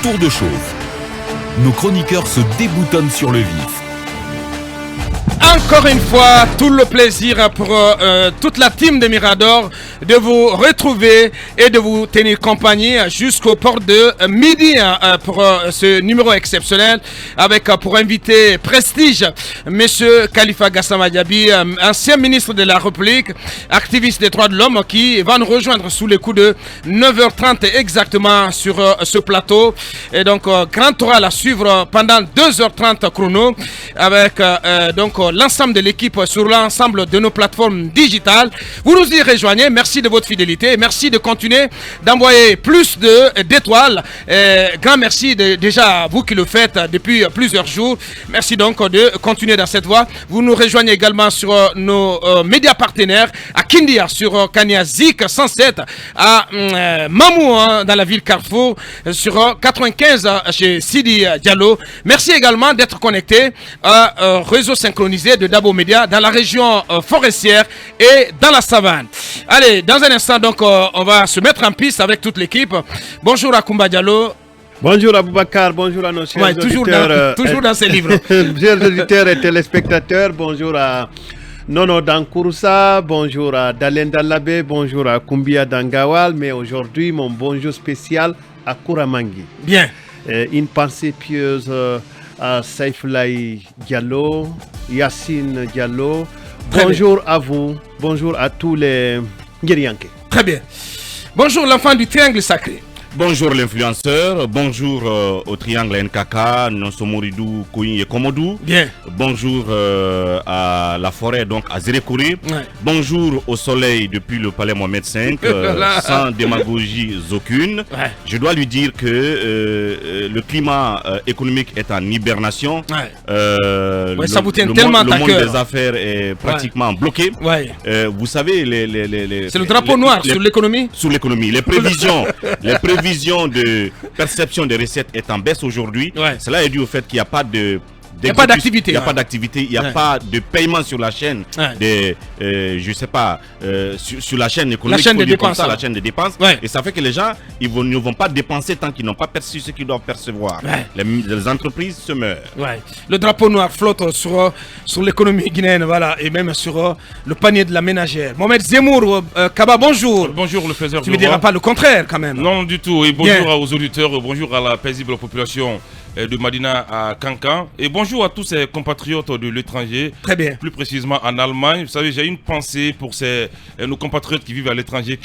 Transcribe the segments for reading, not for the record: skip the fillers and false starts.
tour de chauffe. Nos chroniqueurs se déboutonnent sur le vif. Encore une fois, tout le plaisir pour toute la team de Mirador de vous retrouver et de vous tenir compagnie jusqu'au port de midi pour ce numéro exceptionnel avec pour invité prestige Monsieur Khalifa Gassama Diaby, ancien ministre de la République, activiste des droits de l'homme, qui va nous rejoindre sous les coups de 9h30 exactement sur ce plateau. Et donc, grand oral à suivre pendant 2h30 chrono avec donc l'ensemble de l'équipe sur l'ensemble de nos plateformes digitales. Vous nous y rejoignez. Merci de votre fidélité. Merci de continuer d'envoyer plus d'étoiles. Grand merci déjà à vous qui le faites depuis plusieurs jours. Merci donc de continuer dans cette voie. Vous nous rejoignez également sur nos médias partenaires à Kindia sur Kania Zik 107, à Mamou dans la ville Carrefour, sur 95 chez Sidi Diallo. Merci également d'être connecté à réseau synchronisé de Dabo Média dans la région forestière et dans la savane. Allez, dans un instant donc on va se mettre en piste avec toute l'équipe. Bonjour à Koumba Diallo. Bonjour à Boubacar, bonjour à nos chers auditeurs. Toujours dans ces livres. Chers auditeurs et téléspectateurs, bonjour à Nono Dankouroussa, bonjour à Dalen Dalabé, bonjour à Koumbia Dangawal, mais aujourd'hui mon bonjour spécial à Kouramangui. Bien. Une pensée pieuse à Saïfoulaï Diallo, Yassine Diallo. Bonjour à vous, bonjour à tous les Ngirianké. Très bien. Bonjour l'enfant du triangle sacré. Bonjour l'influenceur, bonjour au triangle NKK, Nonsomoridou, Kouin et Komodou. Bien. Bonjour à la forêt, donc à Zérékouri. Ouais. Bonjour au soleil depuis le palais Mohamed V, sans démagogie aucune. Ouais. Je dois lui dire que le climat économique est en hibernation. Ouais. Ouais, ça vous tient tellement le monde à cœur. des affaires est pratiquement bloqué. Ouais. Vous savez, c'est le drapeau noir sur l'économie. Sur l'économie. Les prévisions de perception des recettes est en baisse aujourd'hui. Ouais. Cela est dû au fait qu'il n'y a pas de... Il n'y a pas d'activité. Il n'y a pas d'activité, il n'y a pas de paiement sur la chaîne des, je sais pas, sur la chaîne économique, la chaîne des dépenses. La chaîne des dépenses. Ouais. Et ça fait que les gens, ne vont pas dépenser tant qu'ils n'ont pas perçu ce qu'ils doivent percevoir. Ouais. Les entreprises se meurent. Ouais. Le drapeau noir flotte sur l'économie guinéenne, voilà, et même sur le panier de la ménagère. Mohamed Zemmour, Kaba, bonjour. Bonjour le faiseur. Tu ne me diras pas le contraire quand même. Non, du tout. Et bonjour aux auditeurs, bonjour à la paisible population de Madina à Cancan. Et bonjour à tous ces compatriotes de l'étranger. Très bien. Plus précisément en Allemagne. Vous savez, j'ai une pensée pour nos compatriotes qui vivent à l'étranger,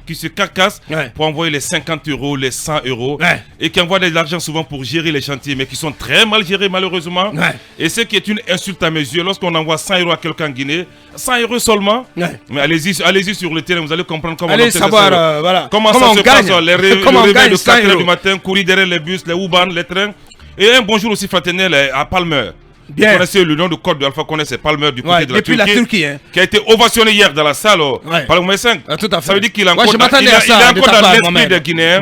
qui se carcassent pour envoyer les 50 euros, les 100 euros. Et qui envoient de l'argent souvent pour gérer les chantiers, mais qui sont très mal gérés malheureusement. Et ce qui est une insulte à mes yeux, lorsqu'on envoie 100 euros à quelqu'un en Guinée, 100 euros seulement. Mais allez-y sur le terrain, vous allez comprendre comment allez savoir voilà. comment ça se passe. Les réveils de 4 heures du matin, courir derrière les bus, les U-Bahn, les trains. Et un bonjour aussi fraternel à Palmer. Bien. Vous connaissez le nom de code de Alpha Condé, c'est Palmer du côté de la Turquie. Depuis la Turquie, qui a été ovationné hier dans la salle par le Mohamed V. Tout à fait. Ça veut dire qu'il a encore dans l'esprit des Guinéens.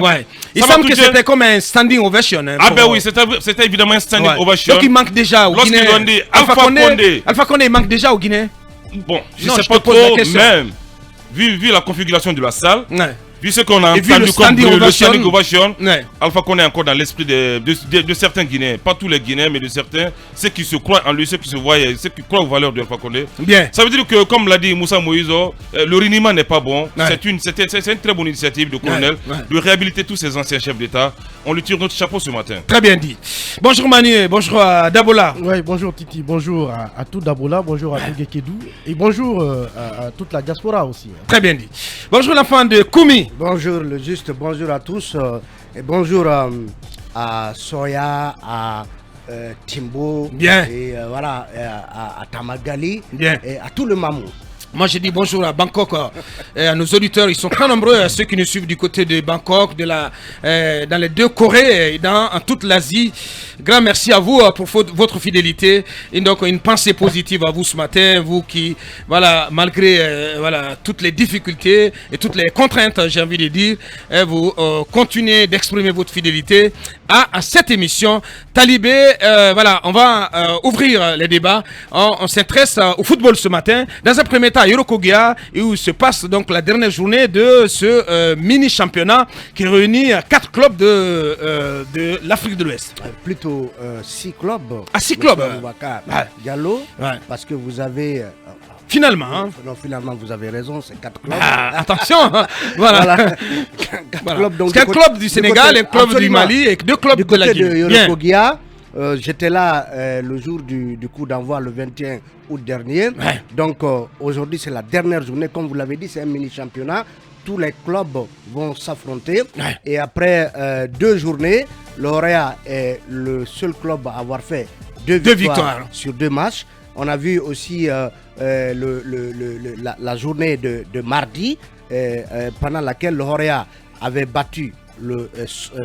Il semble que c'était comme un standing ovation. Ah ben oui, c'était évidemment un standing ovation. Donc il manque déjà au Guinée. Lorsqu'ils ont dit Alpha Condé, il manque déjà au Guinée. Bon, je ne sais pas trop, même vu la configuration de la salle. Vu ce qu'on a entendu comme le standing ovation, Alpha Condé est encore dans l'esprit de certains Guinéens, pas tous les Guinéens, mais de certains, ceux qui se croient en lui, ceux qui se voient, ceux qui croient aux valeurs de Alpha Condé. Bien. Ça veut dire que, comme l'a dit Moussa Moïso, le reniement n'est pas bon. C'est une très bonne initiative de colonel de réhabiliter tous ces anciens chefs d'État. On lui tire notre chapeau ce matin. Très bien dit. Bonjour Manu, bonjour à Dabola. Oui, bonjour Titi, bonjour à tout Dabola, bonjour à tout Kedou et bonjour à toute la diaspora aussi. Très bien dit. Bonjour l'enfant de Koumi. Bonjour le juste, bonjour à tous et bonjour à Soya, à Timbo, bien. Et voilà, à Tamagali, bien. Et à tout le Mamou. Moi, je dis bonjour à Bangkok et à nos auditeurs. Ils sont très nombreux, ceux qui nous suivent du côté de Bangkok, dans les deux Corées et dans toute l'Asie. Grand merci à vous pour votre fidélité. Et donc, une pensée positive à vous ce matin. Vous qui, voilà, malgré toutes les difficultés et toutes les contraintes, j'ai envie de dire, vous continuez d'exprimer votre fidélité à cette émission. Talibé, voilà, on va ouvrir les débats. On s'intéresse au football ce matin. Dans un premier temps, à Yorokogia et où se passe donc la dernière journée de ce mini-championnat qui réunit 4 clubs de l'Afrique de l'Ouest. Plutôt 6 clubs. Ah, 6 clubs. Diallo, parce que vous avez... Finalement, hein. Non, finalement, vous avez raison, c'est 4 clubs. Attention, hein. Voilà. 4 clubs, donc, 4 clubs du Sénégal, un club du Mali et 2 clubs de la Guinée. De Yorokogia, j'étais là le jour du coup d'envoi le 21 août dernier. Donc aujourd'hui, c'est la dernière journée. Comme vous l'avez dit, c'est un mini-championnat. Tous les clubs vont s'affronter. Et après 2 journées, Lauréat est le seul club à avoir fait 2 victoires sur 2 matchs. On a vu aussi la journée de mardi, pendant laquelle Lauréat avait battu le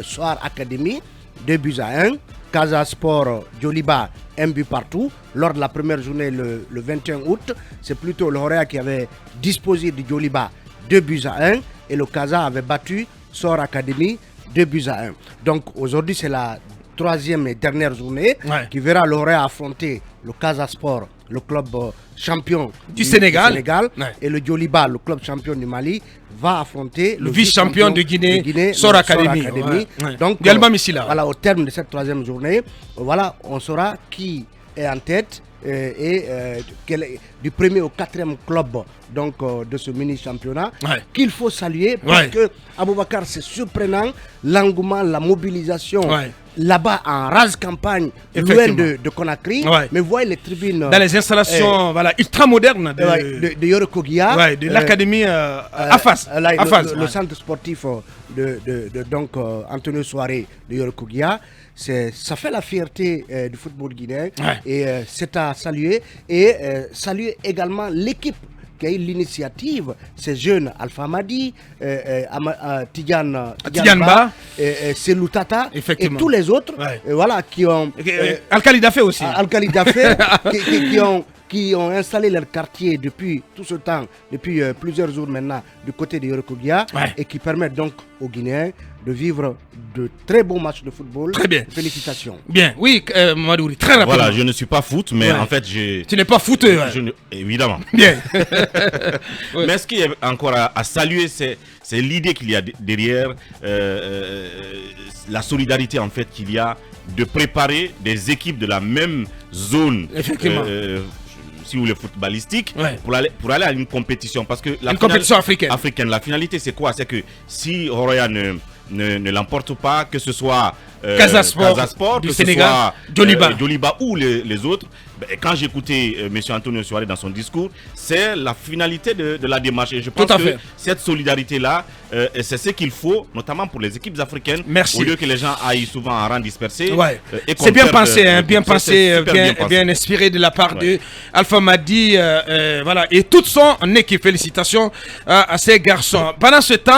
Soir Academy 2-1. Casa Sport Djoliba 1 but partout. Lors de la première journée le 21 août, c'est plutôt Lauréat qui avait disposé de Djoliba 2-1 et le Casa avait battu Soir Academy 2-1. Donc aujourd'hui c'est la 3e et dernière journée qui verra Lauréat affronter le Casa Sport, le club champion du Sénégal. Et le Djoliba, le club champion du Mali, va affronter le vice-champion de Guinée, Sor Academy. Donc, voilà, au terme de cette 3e journée, voilà, on saura qui est en tête du 1er au 4e club donc, de ce mini-championnat qu'il faut saluer parce que Aboubakar, c'est surprenant l'engouement, la mobilisation là-bas en rase campagne loin de Conakry, mais voyez les tribunes dans les installations ultra modernes de Yorokogia, de l'académie AFAS, le centre sportif donc Antonio Soirée de Yorokogia. Ça fait la fierté du football guinéen et c'est à saluer et saluer également l'équipe qui a eu l'initiative, ces jeunes Alpha Madi, Tidiane Ba, Selou Tata et tous les autres voilà, qui ont... Al-Khali Dafé aussi. Al-Khali Dafé, qui ont installé leur quartier depuis tout ce temps, depuis plusieurs jours maintenant, du côté de Yorokogia, et qui permettent donc aux Guinéens de vivre de très beaux matchs de football. Très bien. Félicitations. Bien, oui, Madouri, très rapidement. Voilà, je ne suis pas foot, mais en fait, tu n'es pas footeux. Évidemment. Bien. Mais ce qui est encore à saluer, c'est l'idée qu'il y a derrière, la solidarité en fait qu'il y a de préparer des équipes de la même zone. Effectivement. Si vous voulez, footballistique, pour aller à une compétition. Parce que une compétition africaine. La finalité, c'est quoi? C'est que si Roya ne l'emporte pas, que ce soit Casa Sport du Sénégal, Djoliba ou les autres, quand j'écoutais M. Antonio Soirée dans son discours, c'est la finalité de la démarche. Et je pense que cette solidarité-là, c'est ce qu'il faut, notamment pour les équipes africaines. Merci. Au lieu que les gens aillent souvent en rang dispersé. C'est bien pensé, bien inspiré de la part de Alpha Madi, voilà, et toute son équipe. Félicitations à ces garçons. Pendant ce temps,